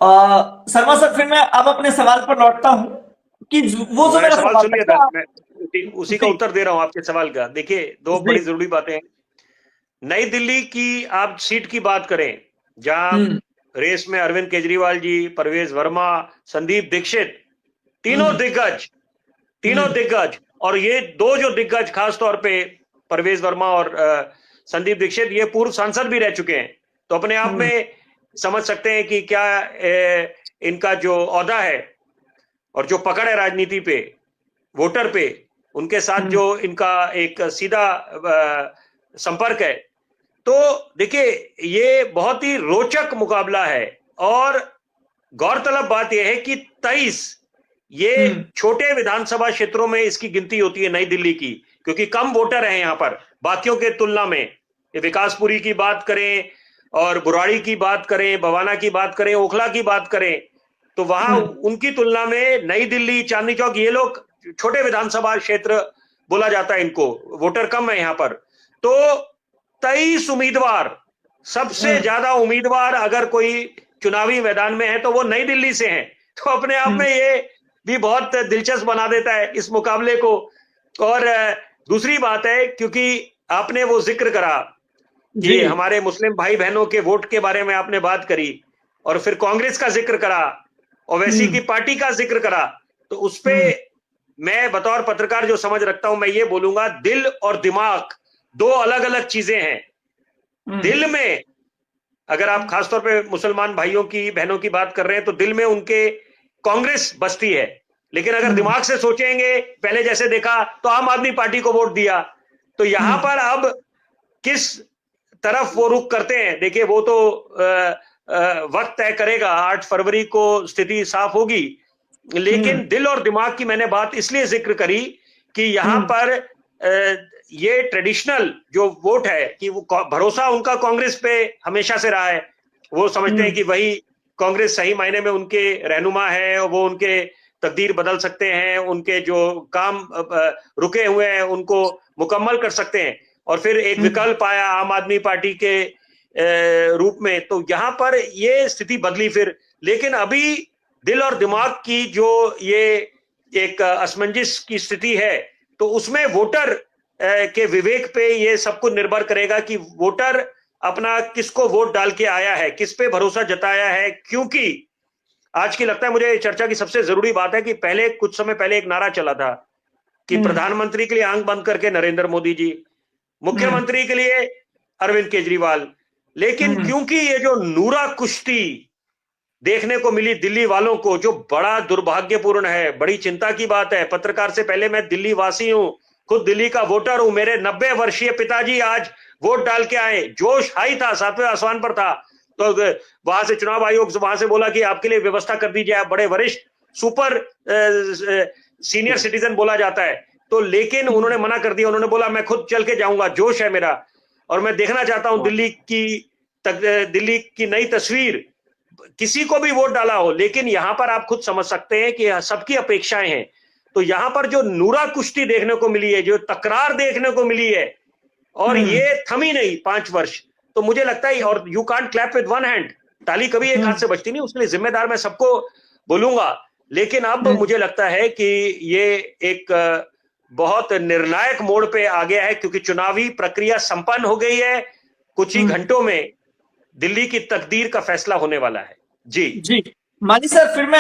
Sharma sir, फिर मैं अब अपने सवाल पर लौटता हूँ कि वो जो मैंने मेरा सवाल सवाल सुन था लिया था, क्या। मैं उसी का जी उत्तर दे रहा हूं आपके सवाल का। देखिए, दो जी। बड़ी जरूरी बातें हैं। नई दिल्ली की आप सीट की बात करें, जहां हम्म रेस में अरविंद केजरीवाल जी, परवेज वर्मा, संदीप दीक्षित, तीनों हम्म दिग्गज, तीनों हम्म दिग्गज। और ये दो जो दिग्गज खास तौर पे परवेज वर्मा और संदीप दीक्षित, ये पूर्व सांसद भी रह चुके हैं। तो अपने आप हम्म में समझ सकते हैं कि क्या इनका जो ओहदा है और जो पकड़ है राजनीति पे, वोटर पे, उनके साथ हम्म जो इनका एक सीधा संपर्क है। तो देखिए, ये बहुत ही रोचक मुकाबला है। और गौरतलब बात यह है कि 23 ये हम्म छोटे विधानसभा क्षेत्रों में इसकी गिनती होती है नई दिल्ली की, क्योंकि कम वोटर हैं यहां पर बाकियों के तुलना में। विकासपुरी की बात करें और बुराड़ी की बात करें, बवाना की बात करें, ओखला की बात करें, तो वहां हम्म उनकी तुलना में नई दिल्ली, चांदनी चौक, ये लोग छोटे विधानसभा क्षेत्र बोला जाता है इनको, वोटर कम है यहां पर। तो 23 उम्मीदवार, सबसे हम्म ज्यादा उम्मीदवार अगर कोई चुनावी मैदान में है तो वो नई दिल्ली से हैं। तो अपने आप हम्म में ये भी बहुत दिलचस्प बना देता है इस मुकाबले को। और दूसरी बात है, क्योंकि आपने वो जिक्र करा जी कि हमारे मुस्लिम भाई बहनों के वोट के बारे में आपने बात करी, और फिर कांग्रेस का जिक्र करा, ओवैसी की हम्म पार्टी का जिक्र करा, तो उस पे हम्म मैं बतौर पत्रकार जो समझ रखता हूं, मैं ये बोलूंगा, दिल और दिमाग दो अलग अलग चीजें हैं। हम्म दिल में, अगर आप खासतौर पे मुसलमान भाइयों की बहनों की बात कर रहे हैं, तो दिल में उनके कांग्रेस बसती है। लेकिन अगर हम्म दिमाग से सोचेंगे, पहले जैसे देखा तो आम आदमी पार्टी को वोट दिया। तो यहां हम्म पर अब किस तरफ वो रुख करते हैं, देखिए वो तो वक्त तय करेगा। 8 फरवरी को स्थिति साफ होगी। हम्म लेकिन दिल और दिमाग की मैंने बात इसलिए जिक्र करी कि यहां हम्म पर ये ट्रेडिशनल जो वोट है, कि वो भरोसा उनका कांग्रेस पे हमेशा से रहा है। वो समझते हैं हम्म कि वही कांग्रेस सही मायने में उनके रहनुमा है, और वो उनके तकदीर बदल सकते हैं, उनके जो काम रुके हुए हैं उनको मुकम्मल कर सकते हैं। और फिर एक हम्म विकल्प आया आम आदमी पार्टी के रूप में, तो यहां पर ये स्थिति बदली फिर। लेकिन अभी दिल और दिमाग की जो ये एक असमंजस की स्थिति है, तो उसमें वोटर के विवेक पे ये सब कुछ निर्भर करेगा कि वोटर अपना किसको वोट डाल के आया है, किस पे भरोसा जताया है। क्योंकि आज की लगता है मुझे चर्चा की सबसे जरूरी बात है कि पहले, कुछ समय पहले एक नारा चला था कि हम्म प्रधानमंत्री के लिए आंख बंद करके नरेंद्र मोदी जी, हम्म मुख्यमंत्री के लिए अरविंद केजरीवाल। लेकिन हम्म क्योंकि ये जो नूरा कुश्ती देखने को मिली दिल्ली वालों को, जो बड़ा दुर्भाग्यपूर्ण है, बड़ी चिंता की बात है। पत्रकार से पहले मैं दिल्ली वासी हूं, खुद दिल्ली का वोटर हूं। मेरे 90 वर्षीय पिताजी आज वोट डाल के आए, जोश हाई था, 7वें आसमान पर था। तो वहां से चुनाव आयोग वहां से बोला कि आपके लिए व्यवस्था कर दी जाए, बड़े वरिष्ठ सुपर सीनियर सिटीजन बोला जाता है। तो लेकिन उन्होंने मना कर दिया, उन्होंने बोला मैं खुद चल के जाऊंगा, जोश है मेरा, और मैं देखना चाहता हूं दिल्ली की नई तस्वीर। किसी को भी वोट डाला हो, लेकिन यहां पर आप खुद समझ सकते हैं कि सबकी अपेक्षाएं हैं। तो यहां पर जो नूरा कुश्ती देखने को मिली है, जो तकरार देखने को मिली है, और हम्म ये थमी नहीं 5 वर्ष, तो मुझे लगता है, और you can't clap with one hand, ताली कभी एक हाथ हम्म से बचती नहीं, उसके लिए जिम्मेदार मैं सबको बोलूंगा। लेकिन अब हम्म मुझे लगता है कि ये एक बहुत निर्णायक मोड़ पे आ गया है, क्योंकि चुनावी प्रक्रिया संपन्न हो गई है। कुछ ही हम्म घंटों में दिल्ली की तकदीर का फैसला होने वाला है। जी। जी। मानी सर, फिर मैं